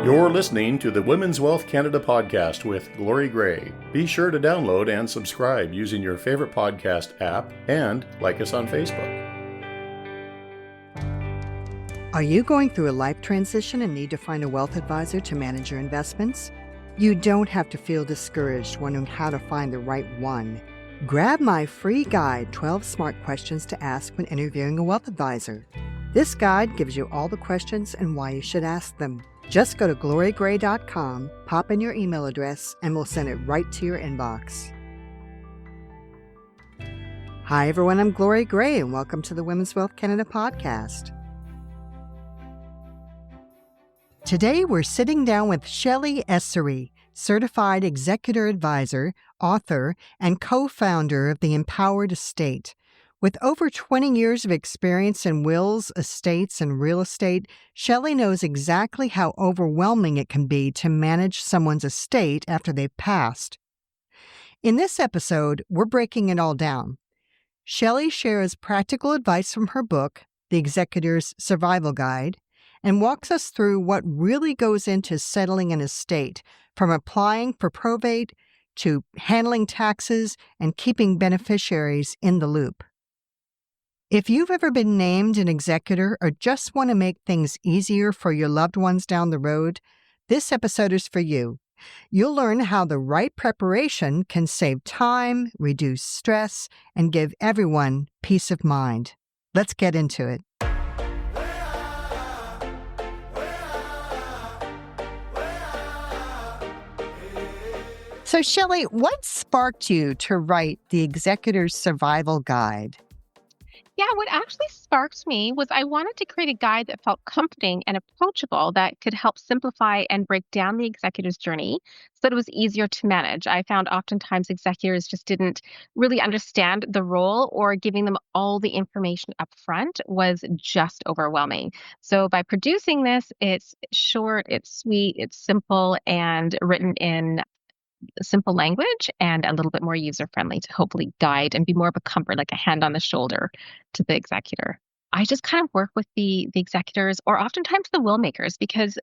You're listening to the Women's Wealth Canada podcast with Glory Gray. Be sure to download and subscribe using your favorite podcast app and like us on Facebook. Are you going through a life transition and need to find a wealth advisor to manage your investments? You don't have to feel discouraged wondering how to find the right one. Grab my free guide, 12 Smart Questions to Ask When Interviewing a Wealth Advisor. This guide gives you all the questions and why you should ask them. Just go to glorygray.com, pop in your email address, and we'll send it right to your inbox. Hi everyone, I'm Glory Gray, and welcome to the Women's Wealth Canada podcast. Today we're sitting down with Shelley Essery, Certified Executor Advisor, author, and co-founder of the Empowered Estate. With over 20 years of experience in wills, estates, and real estate, Shelley knows exactly how overwhelming it can be to manage someone's estate after they've passed. In this episode, we're breaking it all down. Shelley shares practical advice from her book, The Executor's Survival Guide, and walks us through what really goes into settling an estate, from applying for probate to handling taxes and keeping beneficiaries in the loop. If you've ever been named an executor or just want to make things easier for your loved ones down the road, this episode is for you. You'll learn how the right preparation can save time, reduce stress, and give everyone peace of mind. Let's get into it. So, Shelley, what sparked you to write the Executor's Survival Guide? Yeah, what actually sparked me was I wanted to create a guide that felt comforting and approachable that could help simplify and break down the executor's journey so that it was easier to manage. I found oftentimes executors just didn't really understand the role, or giving them all the information up front was just overwhelming. So by producing this, it's short, it's sweet, it's simple, and written in simple language and a little bit more user-friendly to hopefully guide and be more of a comfort, like a hand on the shoulder to the executor. I just kind of work with the executors, or oftentimes the will makers, because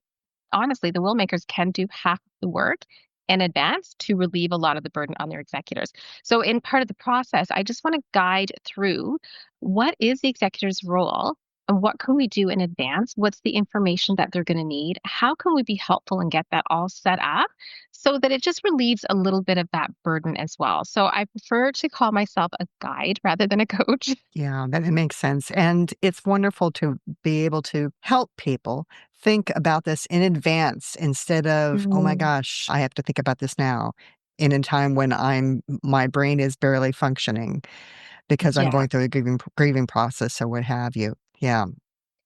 honestly, the will makers can do half of the work in advance to relieve a lot of the burden on their executors. So in part of the process, I just want to guide through what is the executor's role and what can we do in advance? What's the information that they're going to need? How can we be helpful and get that all set up so that it just relieves a little bit of that burden as well? So I prefer to call myself a guide rather than a coach. Yeah, that makes sense. And it's wonderful to be able to help people think about this in advance instead of, oh my gosh, I have to think about this now, in a time when my brain is barely functioning because I'm Yeah. going through a grieving process or what have you. Yeah,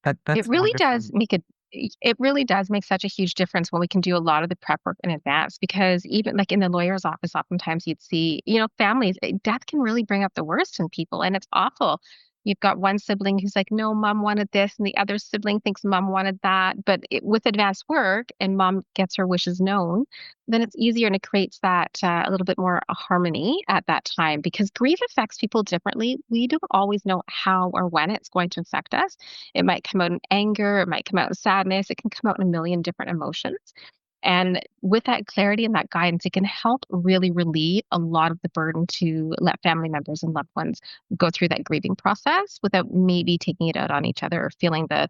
that's It really wonderful. does make such a huge difference when we can do a lot of the prep work in advance, because even like in the lawyer's office, oftentimes you'd see, families, death can really bring up the worst in people, and it's awful. You've got one sibling who's like, no, mom wanted this, and the other sibling thinks mom wanted that. But with advanced work and mom gets her wishes known, then it's easier, and it creates that a little bit more harmony at that time, because grief affects people differently. We don't always know how or when it's going to affect us. It might come out in anger, it might come out in sadness, it can come out in a million different emotions. And with that clarity and that guidance, it can help really relieve a lot of the burden to let family members and loved ones go through that grieving process without maybe taking it out on each other, or feeling the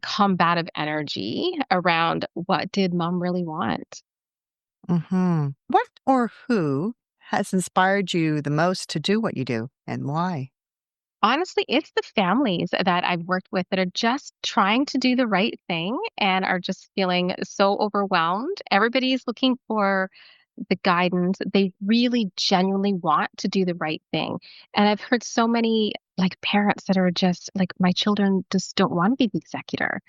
combative energy around what did mom really want. Mm-hmm. What or who has inspired you the most to do what you do, and why? Honestly, it's the families that I've worked with that are just trying to do the right thing and are just feeling so overwhelmed. Everybody's looking for the guidance. They really genuinely want to do the right thing. And I've heard so many like parents that are just like, my children just don't want to be the executor.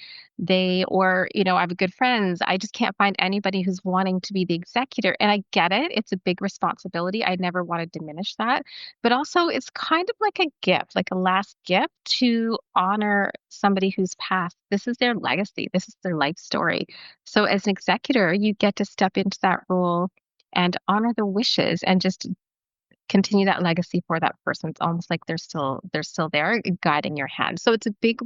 I have good friends. I just can't find anybody who's wanting to be the executor. And I get it. It's a big responsibility. I never want to diminish that. But also it's kind of like a gift, like a last gift to honor somebody who's passed. This is their legacy. This is their life story. So as an executor, you get to step into that role and honor the wishes and just continue that legacy for that person. It's almost like they're still there guiding your hand. So it's a big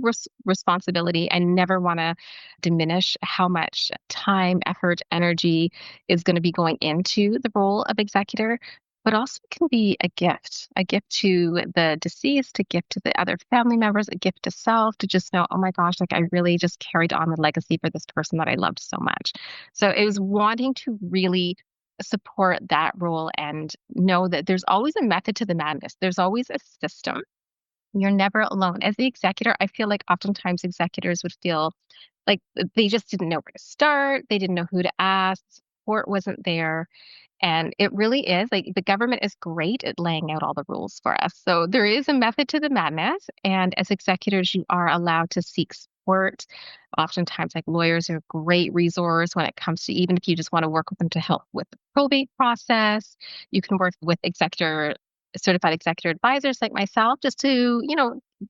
responsibility. I never want to diminish how much time, effort, energy is going to be going into the role of executor, but also can be a gift to the deceased, a gift to the other family members, a gift to self to just know, oh my gosh, like I really just carried on the legacy for this person that I loved so much. So it was wanting to really support that role and know that there's always a method to the madness. There's always a system. You're never alone. As the executor, I feel like oftentimes executors would feel like they just didn't know where to start. They didn't know who to ask. Support wasn't there. And it really is like the government is great at laying out all the rules for us. So there is a method to the madness. And as executors, you are allowed to seek support. Oftentimes, like lawyers are a great resource when it comes to even if you just want to work with them to help with the probate process. You can work with certified executor advisors like myself just to,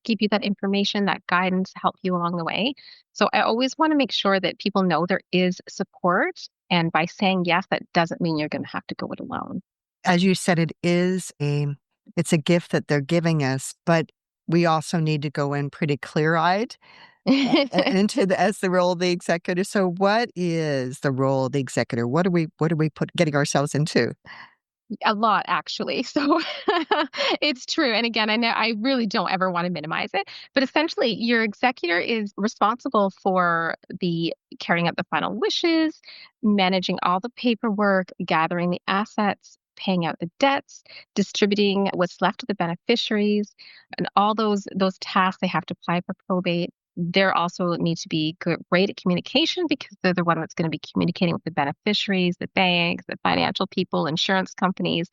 give you that information, that guidance, help you along the way. So I always want to make sure that people know there is support. And by saying yes, that doesn't mean you're going to have to go it alone. As you said, it's a gift that they're giving us, but we also need to go in pretty clear-eyed into as the role of the executor. So what is the role of the executor? What are we getting ourselves into? A lot, actually. So it's true. And again, I know I really don't ever want to minimize it, but essentially, your executor is responsible for the carrying out the final wishes, managing all the paperwork, gathering the assets, paying out the debts, distributing what's left to the beneficiaries, and all those tasks they have to apply for probate. They're also need to be great at communication because they're the one that's going to be communicating with the beneficiaries, the banks, the financial people, insurance companies.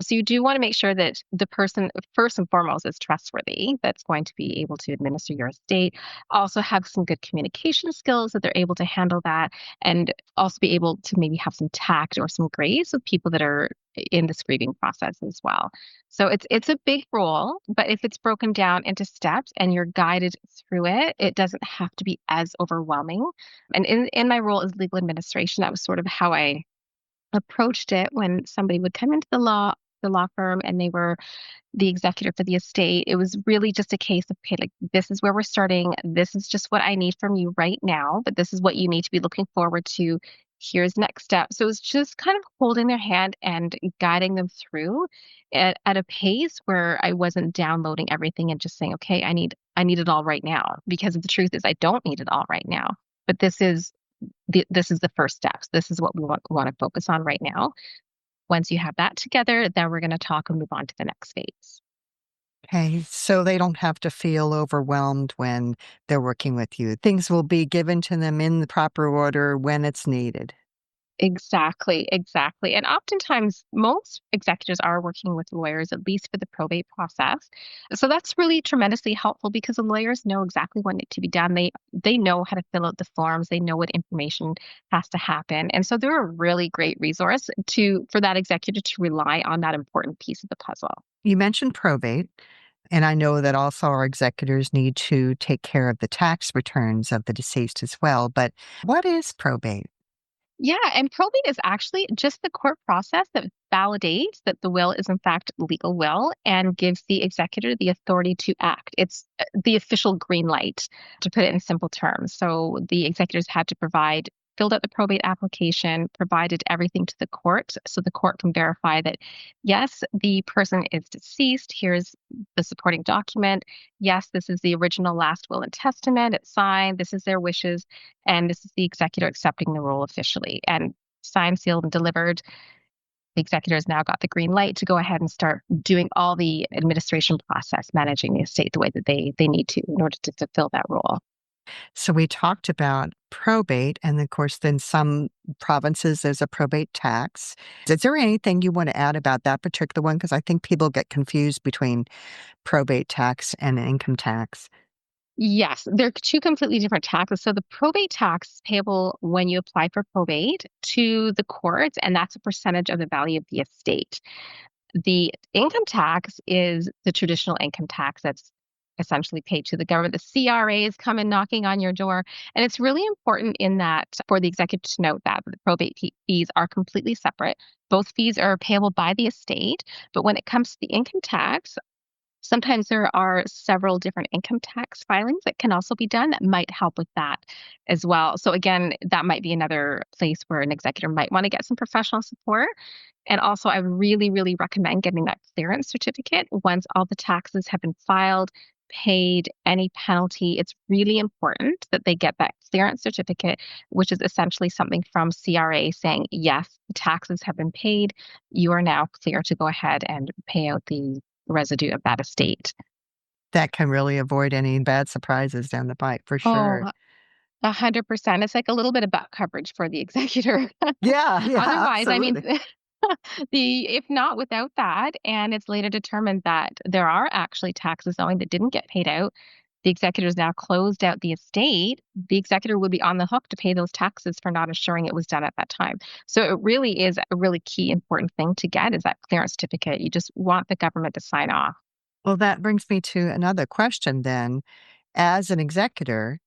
So you do want to make sure that the person, first and foremost, is trustworthy, that's going to be able to administer your estate, also have some good communication skills that they're able to handle that, and also be able to maybe have some tact or some grace with people that are in this grieving process as well. So it's a big role, but if it's broken down into steps and you're guided through it, it doesn't have to be as overwhelming. And in my role as legal administration, that was sort of how I approached it when somebody would come into the law firm and they were the executor for the estate. It was really just a case of, okay, like this is where we're starting. This is just what I need from you right now, but this is what you need to be looking forward to. Here's next step. So it was just kind of holding their hand and guiding them through at a pace where I wasn't downloading everything and just saying, okay, I need it all right now. Because the truth is I don't need it all right now. But this is the first steps. This is what we want to focus on right now. Once you have that together, then we're going to talk and move on to the next phase. Okay, so they don't have to feel overwhelmed when they're working with you. Things will be given to them in the proper order when it's needed. Exactly, exactly. And oftentimes, most executors are working with lawyers, at least for the probate process. So that's really tremendously helpful because the lawyers know exactly what needs to be done. They know how to fill out the forms. They know what information has to happen. And so they're a really great resource for that executor to rely on that important piece of the puzzle. You mentioned probate, and I know that also our executors need to take care of the tax returns of the deceased as well. But what is probate? Yeah, and probate is actually just the court process that validates that the will is in fact legal will and gives the executor the authority to act. It's the official green light, to put it in simple terms. So the executors had to filled out the probate application, provided everything to the court so the court can verify that, yes, the person is deceased. Here's the supporting document. Yes, this is the original last will and testament. It's signed. This is their wishes. And this is the executor accepting the role officially. And signed, sealed, and delivered. The executor has now got the green light to go ahead and start doing all the administration process, managing the estate the way that they need to in order to fulfill that role. So we talked about probate, and of course, then some provinces, there's a probate tax. Is there anything you want to add about that particular one? Because I think people get confused between probate tax and income tax. Yes, they're two completely different taxes. So the probate tax is payable when you apply for probate to the courts, and that's a percentage of the value of the estate. The income tax is the traditional income tax that's essentially paid to the government. The CRAs come in knocking on your door. And it's really important in that for the executor to note that the probate fees are completely separate. Both fees are payable by the estate. But when it comes to the income tax, sometimes there are several different income tax filings that can also be done that might help with that as well. So again, that might be another place where an executor might want to get some professional support. And also, I really, really recommend getting that clearance certificate once all the taxes have been filed, paid, any penalty. It's really important that they get that clearance certificate, which is essentially something from CRA saying, yes, the taxes have been paid. You are now clear to go ahead and pay out the residue of that estate. That can really avoid any bad surprises down the pike for sure. Oh, 100%. It's like a little bit of butt coverage for the executor. Yeah, yeah, Otherwise, I mean, absolutely. the if not without that, and it's later determined that there are actually taxes owing that didn't get paid out, the executor's now closed out the estate, the executor would be on the hook to pay those taxes for not assuring it was done at that time. So it really is a really key important thing to get is that clearance certificate. You just want the government to sign off. Well, that brings me to another question then. As an executor,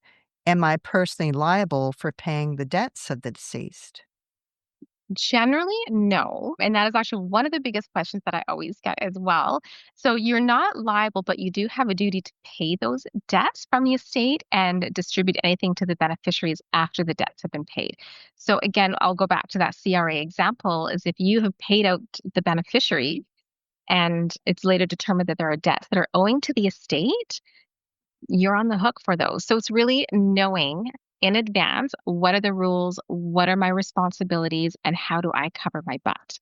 am I personally liable for paying the debts of the deceased? Generally, no. And that is actually one of the biggest questions that I always get as well. So you're not liable, but you do have a duty to pay those debts from the estate and distribute anything to the beneficiaries after the debts have been paid. So again, I'll go back to that CRA example is if you have paid out the beneficiary and it's later determined that there are debts that are owing to the estate, you're on the hook for those. So it's really knowing in advance what are the rules, what are my responsibilities, and how do I cover my butt.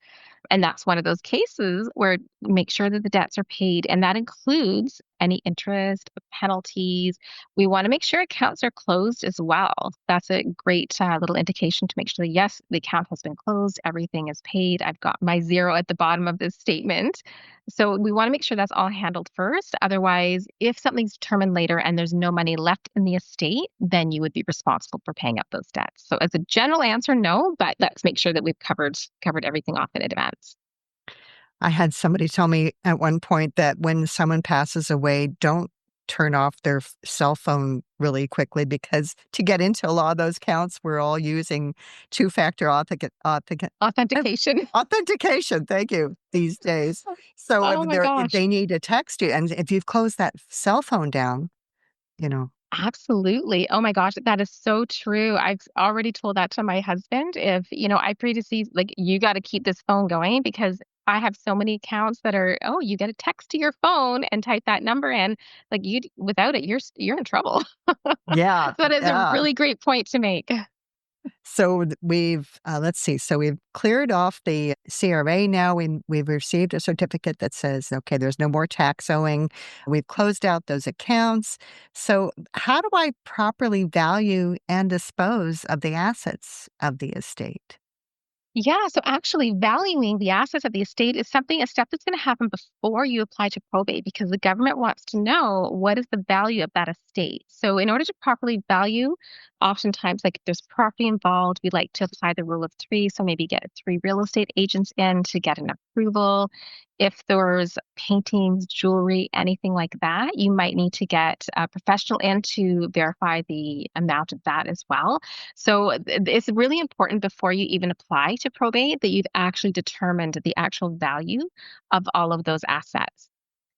And that's one of those cases where make sure that the debts are paid, and that includes any interest, penalties. We want to make sure accounts are closed as well. That's a great little indication to make sure that, yes, the account has been closed, everything is paid. I've got my zero at the bottom of this statement. So we want to make sure that's all handled first. Otherwise, if something's determined later and there's no money left in the estate, then you would be responsible for paying up those debts. So as a general answer, no, but let's make sure that we've covered everything off in advance. I had somebody tell me at one point that when someone passes away, don't turn off their cell phone really quickly because to get into a lot of those counts, we're all using two-factor Authentication. authentication. Thank you these days. So Oh my if gosh. they need to text you, and if you've closed that cell phone down, you know, Absolutely. Oh my gosh, that is so true. I've already told that to my husband. If, I previously like you got to keep this phone going because I have so many accounts that are, oh, you get a text to your phone and type that number in. Like you without it, you're in trouble. yeah, That is a yeah. really great point to make. So we've let's see. So we've cleared off the CRA now. We've received a certificate that says, okay, there's no more tax owing. We've closed out those accounts. So how do I properly value and dispose of the assets of the estate? Yeah, so actually valuing the assets of the estate is a step that's going to happen before you apply to probate because the government wants to know what is the value of that estate. So in order to properly value, oftentimes like if there's property involved, we like to apply the rule of three. So maybe get three real estate agents in to get an approval. If there's paintings, jewelry, anything like that, you might need to get a professional in to verify the amount of that as well. So it's really important before you even apply to probate that you've actually determined the actual value of all of those assets.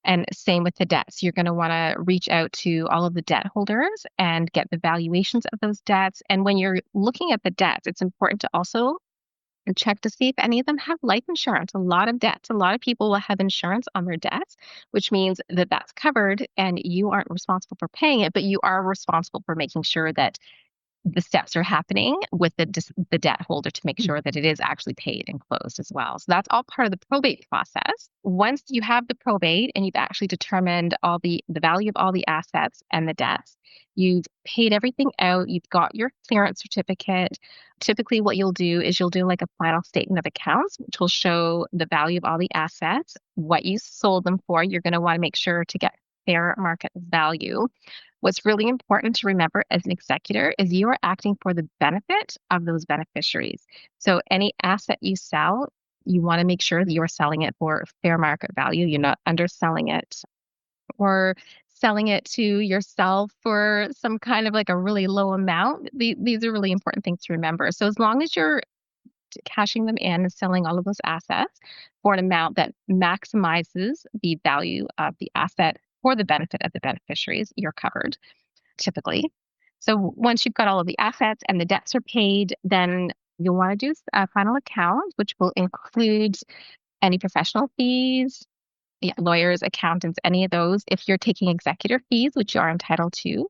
And same with the debts. You're going to want to reach out to all of the debt holders and get the valuations of those debts. And when you're looking at the debts, it's important to also check to see if any of them have life insurance. A lot of debts, a lot of people will have insurance on their debts, which means that that's covered and you aren't responsible for paying it, but you are responsible for making sure that the steps are happening with the debt holder to make sure that it is actually paid and closed as well. So that's all part of the probate process. Once you have the probate and you've actually determined all the value of all the assets and the debts, you've paid everything out, you've got your clearance certificate. Typically what you'll do is you'll do like a final statement of accounts, which will show the value of all the assets, what you sold them for. You're going to want to make sure to get fair market value. What's really important to remember as an executor is you are acting for the benefit of those beneficiaries. So any asset you sell, you want to make sure that you're selling it for fair market value. You're not underselling it or selling it to yourself for some kind of like a really low amount. These are really important things to remember. So as long as you're cashing them in and selling all of those assets for an amount that maximizes the value of the asset for the benefit of the beneficiaries, you're covered typically. So once you've got all of the assets and the debts are paid, then you'll want to do a final account, which will include any professional fees, yeah, lawyers, accountants, any of those. If you're taking executor fees, which you are entitled to,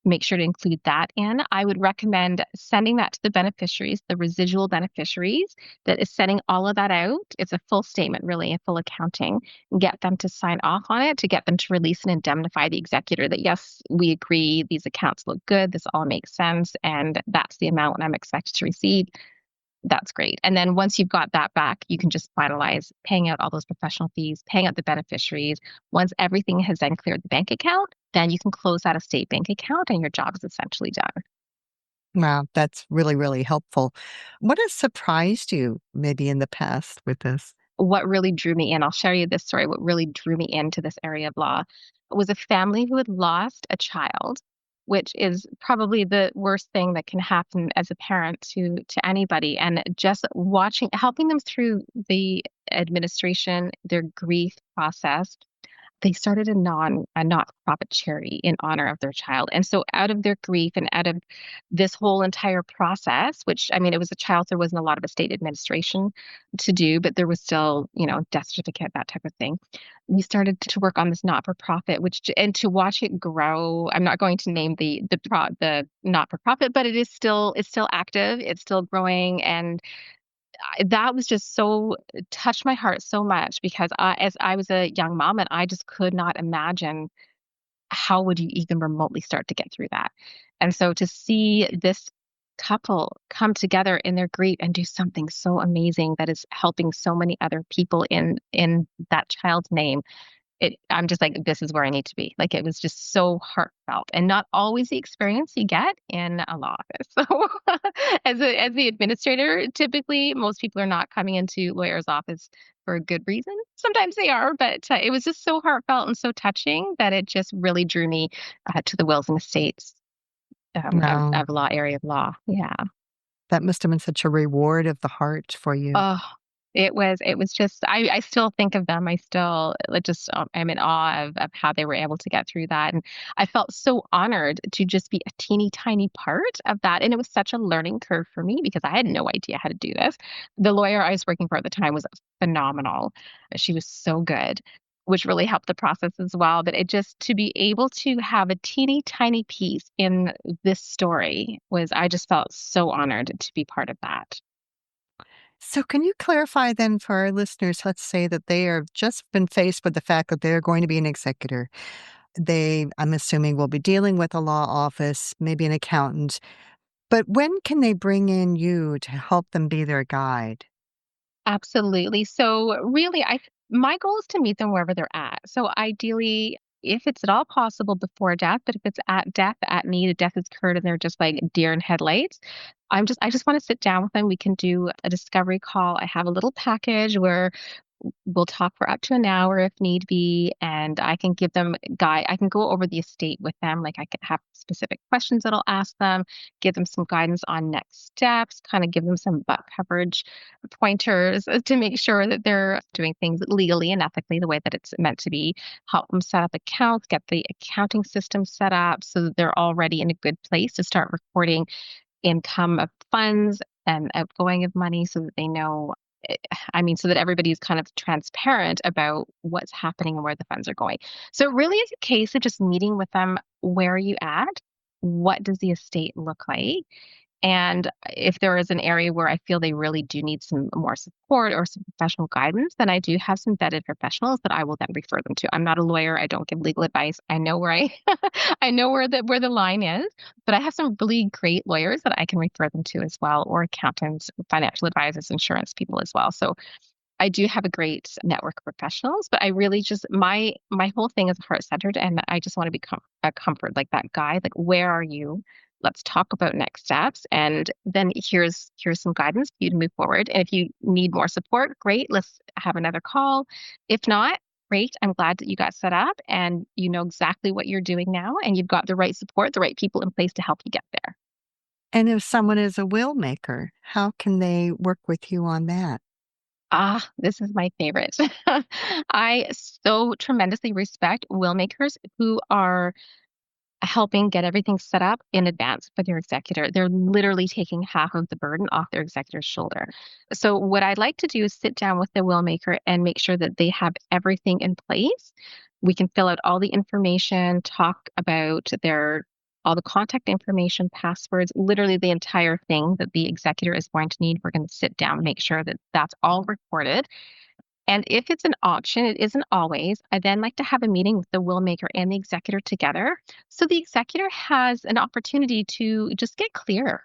make sure to include that in. I would recommend sending that to the beneficiaries, the residual beneficiaries, that is sending all of that out. It's a full statement, really, a full accounting. Get them to sign off on it, to get them to release and indemnify the executor that, yes, we agree, these accounts look good, this all makes sense, and that's the amount I'm expected to receive. That's great. And then once you've got that back, you can just finalize paying out all those professional fees, paying out the beneficiaries. Once everything has then cleared the bank account, then you can close that estate bank account and your job is essentially done. Wow, that's really, really helpful. What has surprised you maybe in the past with this? What really drew me in, I'll share you this story. What really drew me into this area of law was a family who had lost a child, which is probably the worst thing that can happen as a parent to anybody. And just watching, helping them through the administration, their grief process, they started a not-for-profit charity in honor of their child. And so out of their grief and out of this whole entire process, which I mean, it was a child, there wasn't a lot of estate administration to do, but there was still, death certificate, that type of thing. We started to work on this not-for-profit, and to watch it grow. I'm not going to name the not-for-profit, but it's still active, it's still growing, and that was just so touched my heart so much because as I was a young mom and I just could not imagine how would you even remotely start to get through that. And so to see this couple come together in their grief and do something so amazing that is helping so many other people in that child's name, I'm just like, this is where I need to be. Like, it was just so heartfelt and not always the experience you get in a law office. So as the administrator, typically most people are not coming into lawyer's office for a good reason. Sometimes they are, but it was just so heartfelt and so touching that it just really drew me to the wills and estates Wow, of law, area of law. Yeah. that must have been such a reward of the heart for you. Oh, it was just I still think of them. I still just I'm in awe of how they were able to get through that. And I felt so honored to just be a teeny tiny part of that. And it was such a learning curve for me because I had no idea how to do this. The lawyer I was working for at the time was phenomenal. She was so good, which really helped the process as well. But it just to be able to have a teeny tiny piece in this story was I just felt so honored to be part of that. So, can you clarify then for our listeners? Let's say that they are just been faced with the fact that they're going to be an executor. They, I'm assuming, will be dealing with a law office, maybe an accountant. But when can they bring in you to help them be their guide? Absolutely. So really, my goal is to meet them wherever they're at. So ideally, if it's at all possible before death, but if it's at death, at need, a death has occurred and they're just like deer in headlights, I just want to sit down with them. We can do a discovery call. I have a little package where we'll talk for up to an hour if need be, and I can give them guide. I can go over the estate with them. Like I can have specific questions that I'll ask them, give them some guidance on next steps, kind of give them some butt coverage pointers to make sure that they're doing things legally and ethically the way that it's meant to be. Help them set up accounts, get the accounting system set up so that they're already in a good place to start recording income of funds and outgoing of money so that they know so that everybody's kind of transparent about what's happening and where the funds are going. So it really is a case of just meeting with them. Where are you at? What does the estate look like? And if there is an area where I feel they really do need some more support or some professional guidance, then I do have some vetted professionals that I will then refer them to. I'm not a lawyer. I don't give legal advice. I know where I know where the line is, but I have some really great lawyers that I can refer them to as well, or accountants, financial advisors, insurance people as well. So I do have a great network of professionals, but I really just my whole thing is heart centered, and I just want to be a comfort, like that guide. Like, where are you? Let's talk about next steps, and then here's some guidance for you to move forward. And if you need more support, great. Let's have another call. If not, great. I'm glad that you got set up and you know exactly what you're doing now and you've got the right support, the right people in place to help you get there. And if someone is a will maker, how can they work with you on that? Ah, this is my favorite. I so tremendously respect will makers who are helping get everything set up in advance for their executor. They're literally taking half of the burden off their executor's shoulder. So what I'd like to do is sit down with the will maker and make sure that they have everything in place. We can fill out all the information, talk about their all the contact information, passwords, literally the entire thing that the executor is going to need. We're going to sit down and make sure that that's all recorded. And if it's an option, it isn't always, I then like to have a meeting with the will maker and the executor together. So the executor has an opportunity to just get clear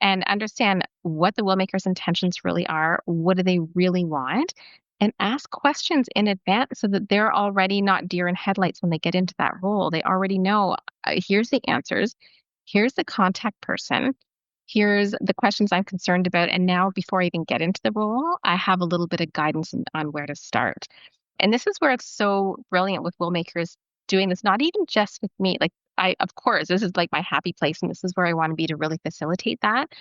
and understand what the will maker's intentions really are. What do they really want? And ask questions in advance so that they're already not deer in headlights when they get into that role. They already know here's the answers, here's the contact person, here's the questions I'm concerned about. And now, before I even get into the role, I have a little bit of guidance on where to start. And this is where it's so brilliant with will makers doing this, not even just with me. Like, of course, this is like my happy place, and this is where I want to be to really facilitate that.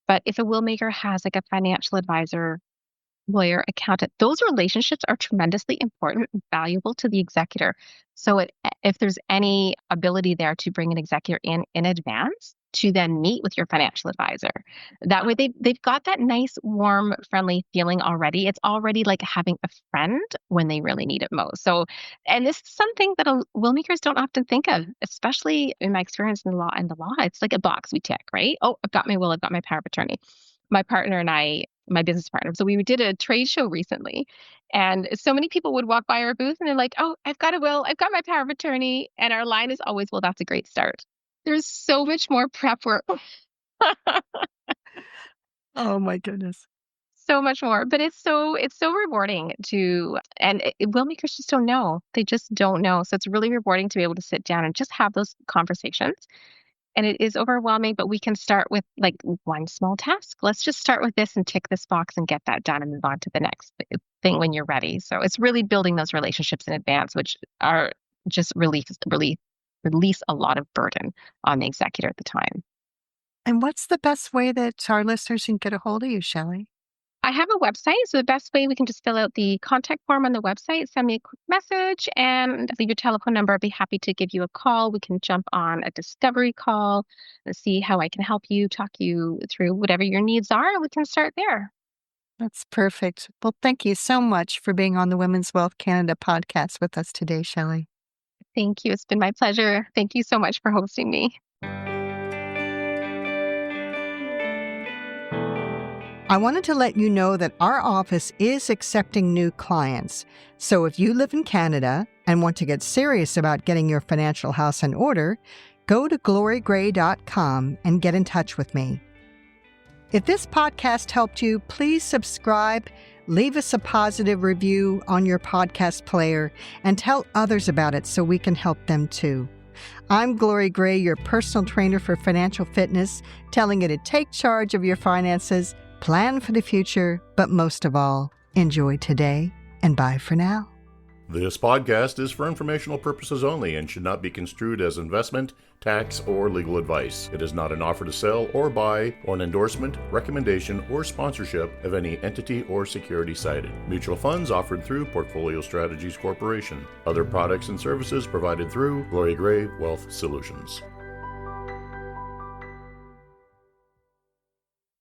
But if a will maker has like a financial advisor, lawyer, accountant, those relationships are tremendously important and valuable to the executor. So if there's any ability there to bring an executor in advance to then meet with your financial advisor, that way they've got that nice, warm, friendly feeling already. It's already like having a friend when they really need it most. So, and this is something that will makers don't often think of, especially in my experience in the law. It's like a box we tick, right? Oh, I've got my will, I've got my power of attorney. My partner and I, my business partner. So we did a trade show recently, and so many people would walk by our booth and they're like, "Oh, I've got a will, I've got my power of attorney," and our line is always, "Well, that's a great start." There's so much more prep work, Oh my goodness. so much more, but it's so rewarding to, and will makers just don't know. They just don't know. So it's really rewarding to be able to sit down and just have those conversations. And it is overwhelming, but we can start with like one small task. Let's just start with this and tick this box and get that done and move on to the next thing when you're ready. So it's really building those relationships in advance, which are just release a lot of burden on the executor at the time. And what's the best way that our listeners can get a hold of you, Shelley? I have a website, so the best way we can just fill out the contact form on the website, send me a quick message, and leave your telephone number. I'd be happy to give you a call. We can jump on a discovery call and see how I can help you, talk you through whatever your needs are, and we can start there. That's perfect. Well, thank you so much for being on the Women's Wealth Canada podcast with us today, Shelley. Thank you. It's been my pleasure. Thank you so much for hosting me. I wanted to let you know that our office is accepting new clients. So if you live in Canada and want to get serious about getting your financial house in order, go to glorygray.com and get in touch with me. If this podcast helped you, please subscribe, leave us a positive review on your podcast player, and tell others about it so we can help them too. I'm Glory Gray, your personal trainer for financial fitness, telling you to take charge of your finances, plan for the future, but most of all, enjoy today, and bye for now. This podcast is for informational purposes only and should not be construed as investment, tax, or legal advice. It is not an offer to sell or buy, or an endorsement, recommendation, or sponsorship of any entity or security cited. Mutual funds offered through Portfolio Strategies Corporation. Other products and services provided through Glory Gray Wealth Solutions.